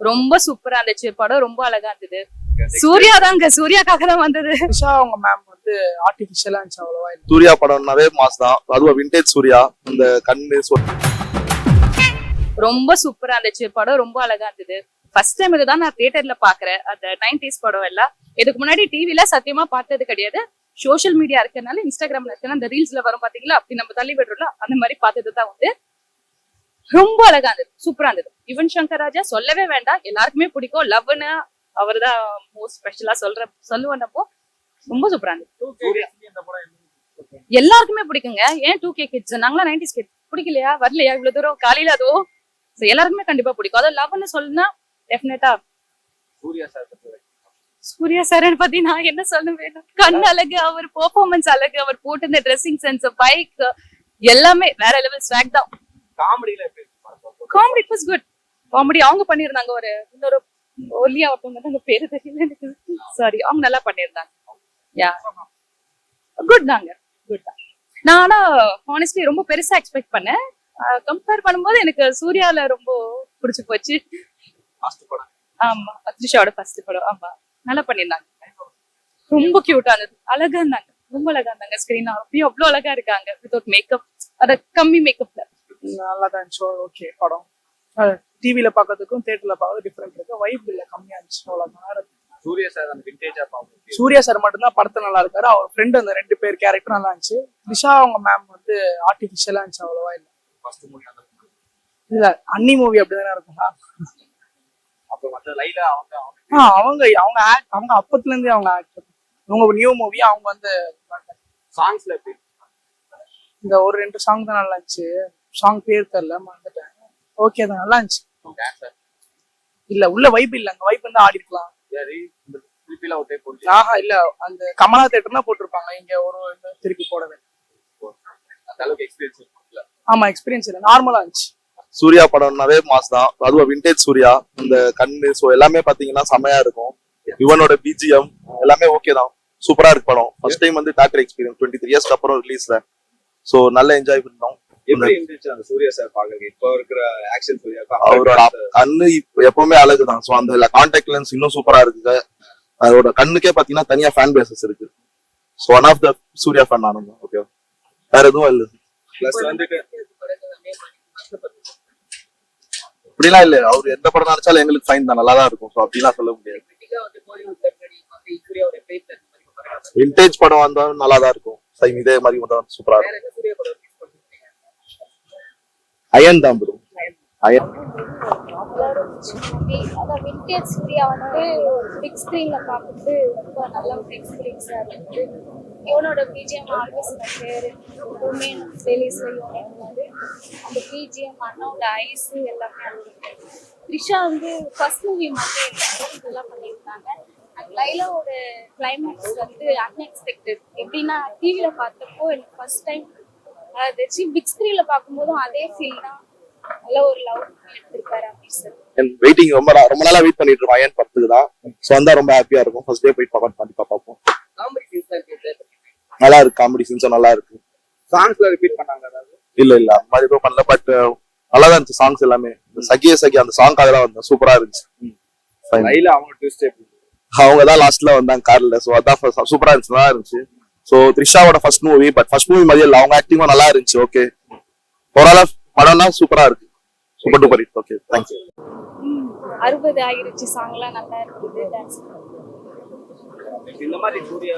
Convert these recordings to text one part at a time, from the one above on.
ரொம்ப சூப்பரா இருந்துச்சு படம், ரொம்ப அழகா இருந்தது. சூர்யா தாங்க, சூர்யாக்காக தான் வந்தது. த்ரிஷா அவங்க மேம் வந்து ஆர்டிபிஷியலா இருந்துச்சு, அவ்வளவா இல்ல. சூர்யா படம்னாவே மாஸ் தான், அதுவும் விண்டேஜ் சூர்யா. இந்த கண்ணு ரொம்ப சூப்பரா இருந்துச்சு படம், ரொம்ப அழகா இருந்தது. ஃபர்ஸ்ட் டைம் இதுதான் நான் தியேட்டர்ல பாக்குறேன். அந்த 90s படம் எல்லாம் இதுக்கு முன்னாடி டிவில சத்தியமா பார்த்தது கிடையாது. சோசியல் மீடியா இருக்கனால, இன்ஸ்டாகிராம்ல இருக்கனால அந்த ரீல்ஸ்ல வரும் பாத்தீங்களா, அப்படி நம்ம தள்ளி விடுறோம்ல, அந்த மாதிரி பார்த்ததுதான் வந்து ரொம்ப அழகா இருந்தது, சூப்பரா இருந்தது. யுவன் சங்கர் ராஜா சொல்லவே வேண்டாம், எல்லாருக்குமே பிடிக்கும். லவ்னு அவர் தான் மோஸ்ட் ஸ்பெஷலா சொல்லுவனப்போ ரொம்ப சூப்பரா இருந்தது. எல்லாருக்குமே பிடிக்குங்க. ஏன் 2K கிட்ஸ், நாங்களாம் 90s கிட்ஸ், பிடிக்கலையா, வரலையா இவ்வளவு தூரம் காலையில? அதுவும் எல்லாருக்குமே கண்டிப்பா பிடிக்கும். அதாவது லவ்னு சொல்லுனா டெஃபினட்டா சூர்யா சார் பத்தி நான் என்ன சொல்ல வேணும். கண் அழகு, அவர் பெர்ஃபார்மன்ஸ் அழகு, அவர் போட்டு இந்த ட்ரெஸ்ஸிங் சென்ஸ், பைக் எல்லாமே வேற லெவல். ஸ்வாக் தான். Comedy was good. காமெடி அவங்க பண்ணிருந்தாங்க. ஒரு இன்னொரு ஒல்லியா ஒருத்தவங்க பேரு தெரியல எனக்கு, சாரி. அவங்க நல்லா பண்ணிருந்தாங்க. யா குட் தாங்க, குட் தான். நான் ஆனா ஹானஸ்ட்லி ரொம்ப பெருசா எக்ஸ்பெக்ட் பண்ணேன். கம்பேர் பண்ணும்போது எனக்கு சூர்யால ரொம்ப பிடிச்சு போச்சு. ஆமா, த்ரிஷாவோட ஃபர்ஸ்ட் படம். ஆமா, நல்லா பண்ணிருந்தாங்க. ரொம்ப கியூட்டா இருந்தது, அழகா இருந்தாங்க, ரொம்ப அழகா இருந்தாங்க. ஸ்கிரீன் அப்பயும் அவ்வளவு அழகா இருக்காங்க, வித்வுட் மேக்கப், அத கம்மி மேக்கப்ல. நல்லா தான் இருந்துச்சு. ஓகே படம். டிவில பாக்கிறதுக்கும் தியேட்டர்ல பாக்கிறது டிஃபரெண்ட் இருக்கு. வைப் இல்ல, கம்மியா இருந்துச்சு, அவ்வளவுதான். சூர்யா சார் அந்த விண்டேஜா பாப்போம். சூர்யா சார் மட்டும்தான் படத்துல நல்லா இருக்காரு. அவர் ஃப்ரெண்ட் அந்த 2 பேர் கேரக்டர் நல்லா இருந்துச்சு. த்ரிஷா அவங்க மேம் வந்து ஆர்டிபிஷியலா இருந்துச்சு, அவ்வளவா இல்ல. இல்ல, அன்னி மூவி அப்படிதானே இருக்கும். அப்ப மத்த லைலா அவங்க அப்பத்துல இருந்தே அவங்க ஆக்டர். இவங்க நியூ மூவி. அவங்க வந்து சாங்ஸ்ல எப்படி இந்த ஒரு 2 சாங் தான் நல்லா இருந்துச்சு. சாங் பேர் தெரியல, மறந்துட்டேன். ஓகே தான், நல்லா இருந்துச்சு. இல்ல, உள்ள வைப் இல்ல. அங்க வைப் இருந்தா ஆடி இருக்கலாம். ஆஹா இல்ல, அந்த கமலா தியேட்டர்னா போட்டிருப்பாங்க. இங்க ஒரு திருப்பி போடவே. ஆமா, எக்ஸ்பீரியன்ஸ் இல்ல, நார்மலா இருந்துச்சு. சூர்யா படம்னாவே மாஸ் தான், அதுவும் விண்டேஜ் சூர்யா. இந்த கண்ணு எல்லாமே பாத்தீங்கன்னா செமையா இருக்கும். இவனோட பிஜிஎம் எல்லாமே ஓகே தான், சூப்பரா இருக்கு படம். ஃபர்ஸ்ட் டைம் வந்து தியேட்டர் எக்ஸ்பீரியன்ஸ் 23 இயர்ஸ்க்கு அப்புறம் ரிலீஸ்ல. சோ நல்லா என்ஜாய் பண்ணோம். எப்படி இருந்துச்சு அந்த சூர்யா சார் பாக்குறதுக்கு? இப்போ இருக்கிற ஆக்ஷன் சூர்யா அவரோட கண்ணு எப்பவுமே அழகுதான். சோ அந்த கான்டாக்ட் லென்ஸ் இன்னும் சூப்பரா இருக்கு. அதோட கண்ணுக்கே பாத்தீங்கன்னா தனியா ஃபேன் பேசஸ் இருக்கு. So one of the Suriya fan நானும். ஓகே, வேற எதுவும் இல்ல. பிளஸ் வந்துட்டு அப்படிலாம் இல்ல, அவர் எந்த படம் நினைச்சாலும் எங்களுக்கு ஃபைன் தான், நல்லா தான் இருக்கும். சோ அப்படிலாம் சொல்ல முடியாது. விண்டேஜ் படம் வந்தாலும் நல்லா தான் இருக்கும். இதே மாதிரி வந்தாலும் சூப்பரா இருக்கும். அயன் தான் ப்ரோ, அயன். அதான் விண்டேஜ் சூர்யா வந்து பிக் ஸ்கிரீன்ல பார்க்குறது ரொம்ப நல்ல ஒரு எக்ஸ்பீரியன்ஸா இருக்கு. இவனோட பிஜிஎம் ஆல்வேஸ் எப்பவுமே பிளேலிஸ்ட்ல யூனிட் வந்து அந்த பிஜிஎம், அண்ணோட ஐஸ் எல்லாமே. த்ரிஷா வந்து ஃபர்ஸ்ட் மூவி மாதிரி நல்லா பண்ணியிருந்தாங்க. அண்ட் லைலாவோட கிளைமேக்ஸ் வந்து அன்எக்ஸ்பெக்டட். எப்படின்னா டிவியில பார்த்தப்போ எனக்கு ஃபர்ஸ்ட் டைம் அதாச்சு, பிக் ஸ்கிரீன்ல பார்க்கும்போதும் அதே ஃபீல் தான். நல்ல ஒரு லவ் எடுத்திருக்காரு அமீர் சார். வெயிட்டிங் ரொம்ப நாளா வெயிட் பண்ணிட்டு இருக்கோம் அயன் படத்துக்கு தான். சோ வந்தா ரொம்ப ஹாப்பியா இருக்கும். ஃபர்ஸ்ட் டே போய் கண்டிப்பா பார்ப்போம். நல்லா இருக்கு, காமெடி சீன்ஸ் நல்லா இருக்கு. சாங்ஸ்ல ரிப்பீட் பண்ணாங்க அதாவது? இல்ல அந்த மாதிரி எதுவும் பண்ணல. பட் நல்லா தான் இருந்துச்சு சாங்ஸ் எல்லாமே. சகியே சகி அந்த சாங்காக தான் வந்தேன், சூப்பரா இருந்துச்சு. லைலா அவங்க ட்விஸ்ட் அவங்க தான் லாஸ்ட்ல வந்தாங்க கார்ல. சோ அதான் சூப்பரா இருந்துச்சு, நல்லா இருந்துச்சு. சோ த்ரிஷாவோட first movie, but first movie மாதிரி இல்ல, அவங்க ஆக்டிங்கும் நல்லா இருந்துச்சு. ஓகே, ஓவராலா படம்னா சூப்பரா இருக்கு, super duper hit. Okay, thanks. 60 ஆயிருச்சு சாங்லாம் நல்லா இருக்குது. டான்ஸ் இந்த மாதிரி சூர்யா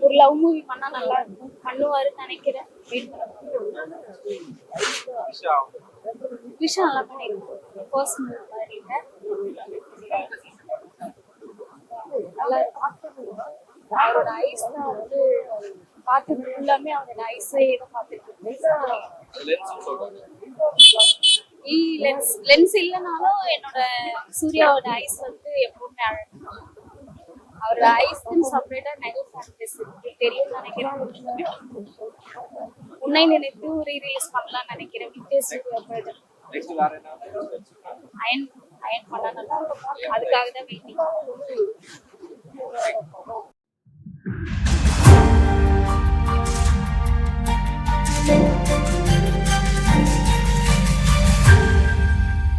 ஒரு லவ் மூவி பண்ணா நல்லா இருக்கும், பண்ணுவாருன்னு நினைக்கிறேன். த்ரிஷா நல்லா பண்ணிருக்கோம். ஃபர்ஸ்ட் மூவி மாதிரி நல்லா அவரோட ஐஸ் தான் வந்து பார்த்துட்டு ஃபுல்லாமே அவரோட ஐஸே தான் பார்த்துட்டு. லென்ஸ் இல்லைனாலும் என்னோட சூர்யாவோட ஐஸ் வந்து எப்பவுமே அழகு. அவரோட ஐஸ்ன்னு செப்பரேட்டா நிறைய ஃபேக்டர்ஸ் இருக்கு, தெரியும் நினைக்கிறேன். உன்னை நினைத்து ரீரிலீஸ் பண்ணலாம்னு நினைக்கிறேன். விண்டேஜ் சூர்யா படம் அயன் பண்ணா நல்லா இருக்கும். அதுக்காக தான் வெயிட்டிங்.